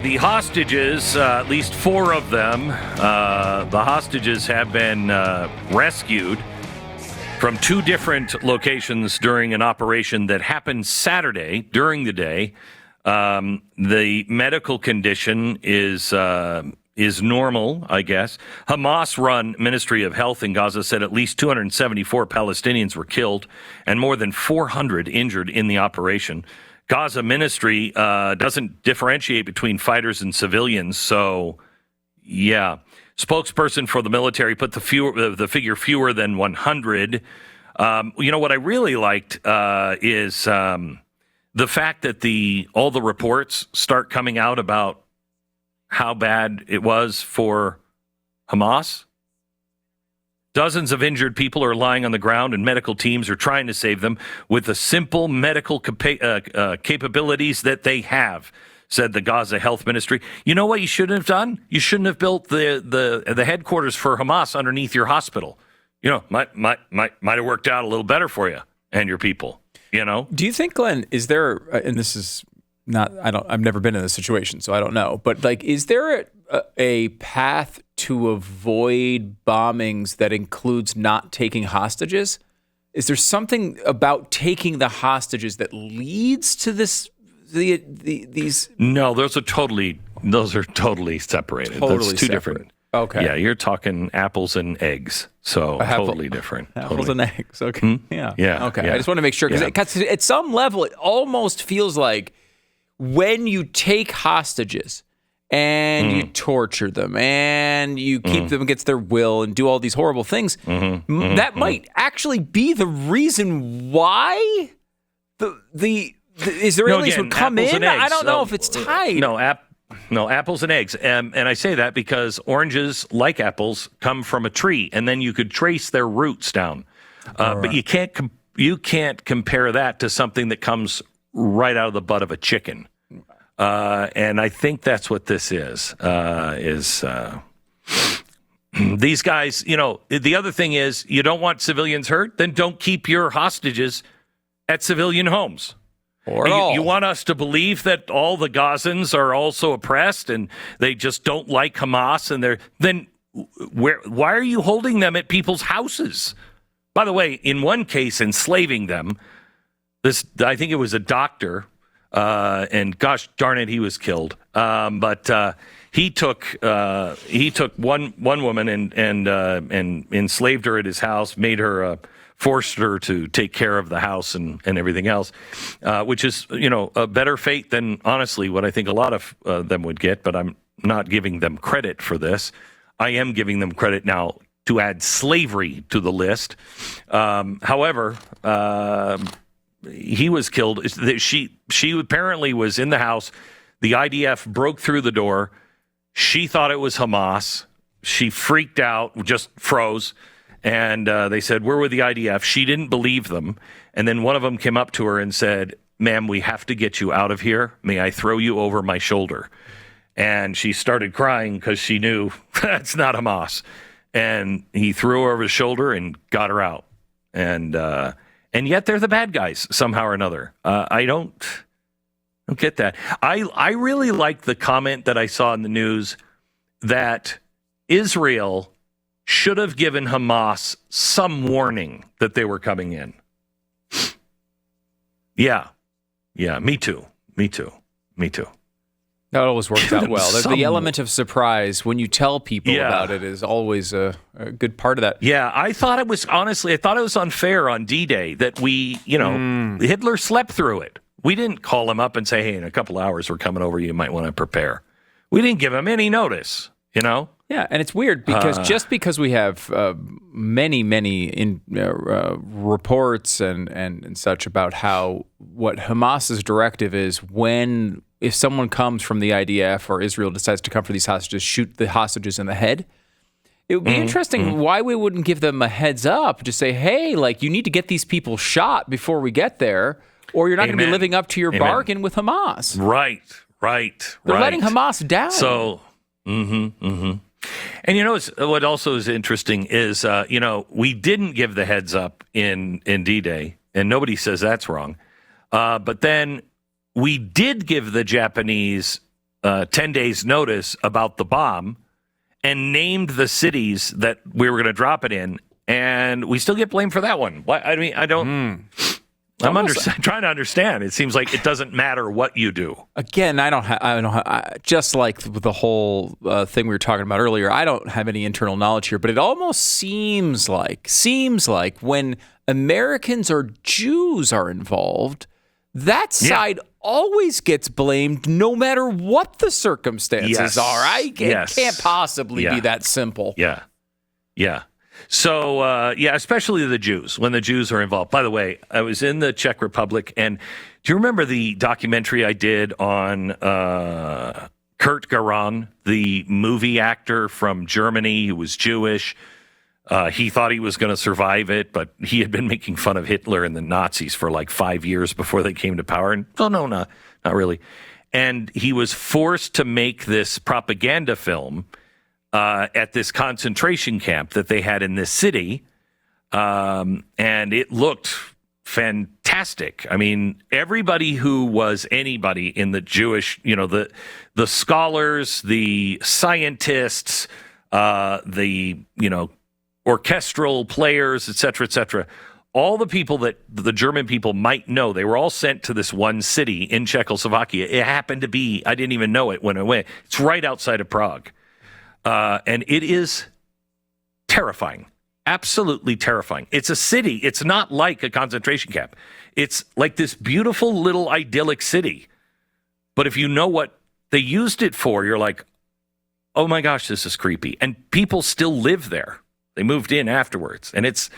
The hostages, at least 4 of them, the hostages have been rescued from 2 different locations during an operation that happened Saturday during the day. The medical condition is normal, I guess. Hamas-run Ministry of Health in Gaza said at least 274 Palestinians were killed and more than 400 injured in the operation. Gaza Ministry doesn't differentiate between fighters and civilians, so yeah. Spokesperson for the military put the figure fewer than 100. What I really liked is the fact that all the reports start coming out about how bad it was for Hamas. Dozens of injured people are lying on the ground, and medical teams are trying to save them with the simple medical capabilities that they have, said the Gaza Health Ministry. You know what you shouldn't have done? You shouldn't have built the headquarters for Hamas underneath your hospital. Might have worked out a little better for you and your people. Do you think, Glenn, is there? And this is not. I've never been in this situation, so I don't know. But is there a path to avoid bombings that includes not taking hostages? Is there something about taking the hostages that leads to this? These? No, those are totally separated. That's two different. Okay. Yeah, you're talking apples and eggs, so totally different. Apples and eggs. Okay. Yeah. Okay. Yeah. I just want to make sure because at some level, it almost feels like when you take hostages and you torture them and you keep them against their will and do all these horrible things, that might actually be the reason why the Israelis would come in. I don't know if it's tied. No, apples and eggs. And I say that because oranges, like apples, come from a tree, and then you could trace their roots down. But you can't compare that to something that comes right out of the butt of a chicken. And I think that's what this is these guys, the other thing is you don't want civilians hurt, then don't keep your hostages at civilian homes. You want us to believe that all the Gazans are also oppressed and they just don't like Hamas, and why are you holding them at people's houses? By the way, in one case, enslaving them, I think it was a doctor, and gosh darn it, he was killed. But he took one woman and enslaved her at his house, made her forced her to take care of the house and everything else, which is, a better fate than, honestly, what I think a lot of them would get, but I'm not giving them credit for this. I am giving them credit now to add slavery to the list. However, he was killed. She apparently was in the house. The IDF broke through the door. She thought it was Hamas. She freaked out, just froze. And they said, "We're with the IDF." She didn't believe them. And then one of them came up to her and said, "Ma'am, we have to get you out of here. May I throw you over my shoulder?" And she started crying because she knew that's not Hamas. And he threw her over his shoulder and got her out. And yet they're the bad guys somehow or another. I don't get that. I really like the comment that I saw in the news that Israel should have given Hamas some warning that they were coming in. Yeah, me too. That always works out well. The element of surprise when you tell people about it is always a good part of that. Yeah, I thought it was unfair on D-Day that Hitler slept through it. We didn't call him up and say, "Hey, in a couple hours we're coming over, you might want to prepare." We didn't give him any notice, Yeah, and it's weird because just because we have many reports and such about what Hamas's directive is if someone comes from the IDF or Israel decides to come for these hostages, shoot the hostages in the head. It would be interesting why we wouldn't give them a heads up, just say, "Hey, you need to get these people shot before we get there, or you're not going to be living up to your bargain with Hamas." Right. They're letting Hamas down. So, And what also is interesting is, we didn't give the heads up in D-Day, and nobody says that's wrong. But then we did give the Japanese 10 days' notice about the bomb and named the cities that we were going to drop it in, and we still get blamed for that one. I mean, I don't. I'm trying to understand. It seems like it doesn't matter what you do. Again, I don't just like the whole thing we were talking about earlier, I don't have any internal knowledge here, but it almost seems like when Americans or Jews are involved, that side always gets blamed no matter what the circumstances are. It can't possibly be that simple. Yeah. So, especially the Jews, when the Jews are involved. By the way, I was in the Czech Republic, and do you remember the documentary I did on Kurt Garon, the movie actor from Germany who was Jewish? He thought he was going to survive it, but he had been making fun of Hitler and the Nazis for like 5 years before they came to power. And not really. And he was forced to make this propaganda film at this concentration camp that they had in this city. And it looked fantastic. I mean, everybody who was anybody in the Jewish, the scholars, the scientists, the orchestral players, et cetera, all the people that the German people might know, they were all sent to this one city in Czechoslovakia. It happened to be, I didn't even know it when I went. It's right outside of Prague. And it is terrifying, absolutely terrifying. It's a city. It's not like a concentration camp. It's like this beautiful little idyllic city. But if you know what they used it for, you're like, oh my gosh, this is creepy. And people still live there. They moved in afterwards. And it's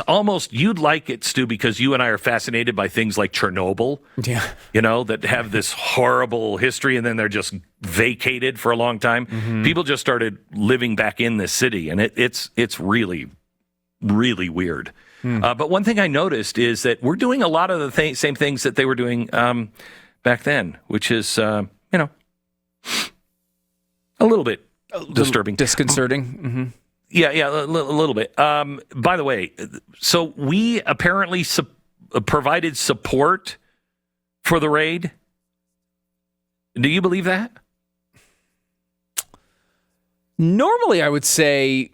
almost, you'd like it, Stu, because you and I are fascinated by things like Chernobyl, that have this horrible history, and then they're just vacated for a long time. Mm-hmm. People just started living back in this city, and it's really, really weird. But one thing I noticed is that we're doing a lot of the same things that they were doing back then, which is, a little bit disturbing. Disconcerting. Mm-hmm. Yeah, a little bit. By the way, so we apparently provided support for the raid. Do you believe that? Normally, I would say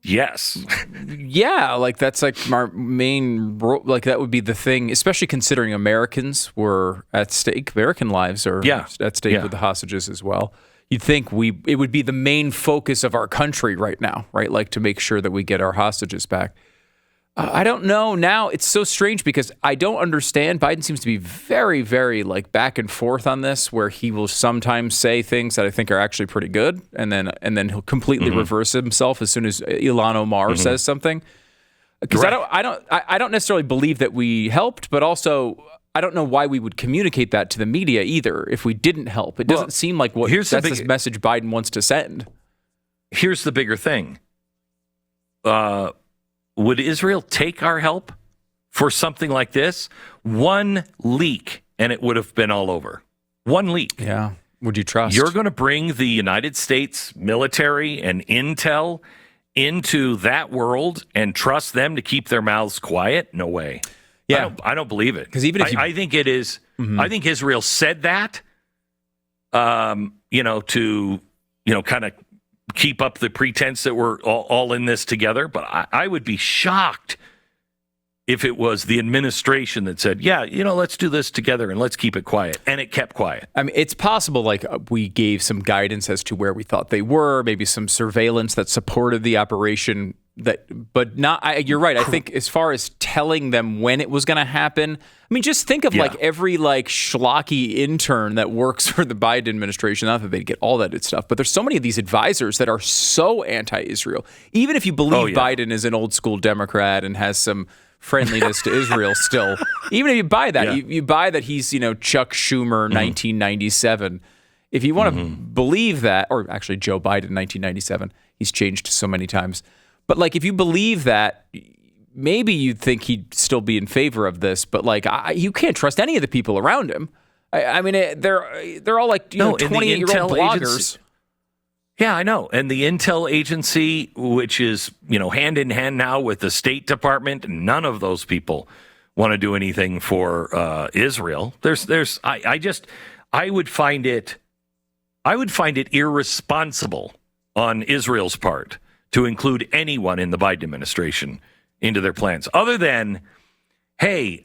yes. Yeah, like that's like our main, like that would be the thing, especially considering Americans were at stake. American lives are at stake with the hostages as well. You'd think it would be the main focus of our country right now, right? Like to make sure that we get our hostages back. I don't know. Now it's so strange because I don't understand. Biden seems to be very, very like back and forth on this, where he will sometimes say things that I think are actually pretty good, and then he'll completely reverse himself as soon as Ilhan Omar says something. Because I don't necessarily believe that we helped, but also I don't know why we would communicate that to the media either if we didn't help. It doesn't seem like that's the message Biden wants to send. Here's the bigger thing. Would Israel take our help for something like this? One leak, and it would have been all over. One leak. Yeah. Would you trust? You're going to bring the United States military and intel into that world and trust them to keep their mouths quiet? No way. Yeah, I don't believe it. Because even if I think it is, I think Israel said that, to kind of keep up the pretense that we're all in this together. But I would be shocked if it was the administration that said, let's do this together and let's keep it quiet. And it kept quiet. I mean, it's possible like we gave some guidance as to where we thought they were, maybe some surveillance that supported the operation. But not. You're right. I think as far as telling them when it was going to happen, I mean, just think of like every like schlocky intern that works for the Biden administration. Not that they get all that stuff, but there's so many of these advisors that are so anti-Israel. Even if you believe Biden is an old school Democrat and has some friendliness to Israel still, even if you buy that, you buy that he's Chuck Schumer 1997. If you want to believe that, or actually Joe Biden 1997, he's changed so many times. But like, if you believe that, maybe you'd think he'd still be in favor of this. But like, you can't trust any of the people around him. I mean, they're all like 28-year-old bloggers. Agency. Yeah, I know. And the intel agency, which is hand in hand now with the State Department, none of those people want to do anything for Israel. I would find it I would find it irresponsible on Israel's part to include anyone in the Biden administration into their plans, other than, hey,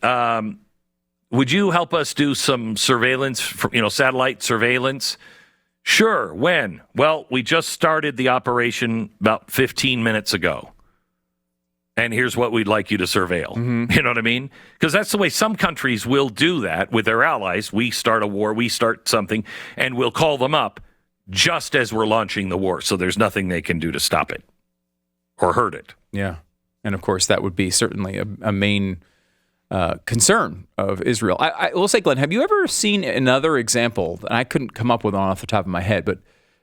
would you help us do some surveillance, satellite surveillance? Sure. When? Well, we just started the operation about 15 minutes ago. And here's what we'd like you to surveil. Mm-hmm. You know what I mean? Because that's the way some countries will do that with their allies. We start a war, we start something, and we'll call them up just as we're launching the war. So there's nothing they can do to stop it or hurt it. Yeah. And of course, that would be certainly a main concern of Israel. I will say, Glenn, have you ever seen another example, and I couldn't come up with one off the top of my head, but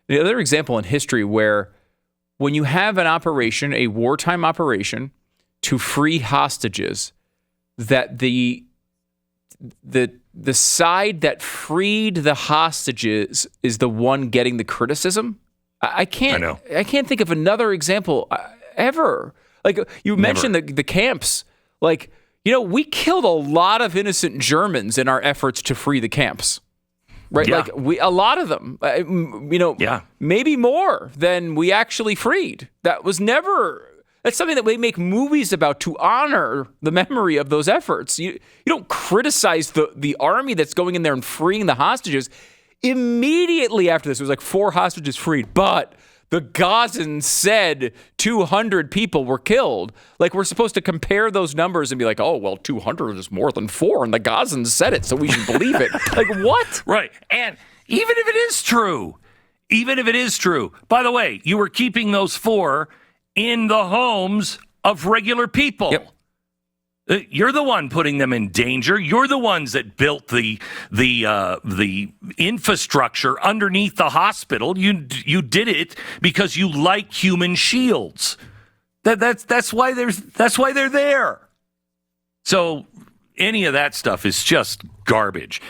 the other example in history where when you have an operation, a wartime operation, to free hostages, that the side that freed the hostages is the one getting the criticism? I can't think of another example ever. Like you mentioned the camps. Like, we killed a lot of innocent Germans in our efforts to free the camps. Right? Yeah. Like a lot of them, maybe more than we actually freed. That's something that we make movies about to honor the memory of those efforts. You don't criticize the army that's going in there and freeing the hostages. Immediately after this, it was like 4 hostages freed, but the Gazans said 200 people were killed. Like, we're supposed to compare those numbers and be like, oh, well, 200 is more than 4, and the Gazans said it, so we should believe it. Like, what? Right. And even if it is true, by the way, you were keeping those 4 in the homes of regular people. Yep. You're the one putting them in danger. You're the ones that built the infrastructure underneath the hospital. You did it because you like human shields. That's why they're there. So any of that stuff is just garbage.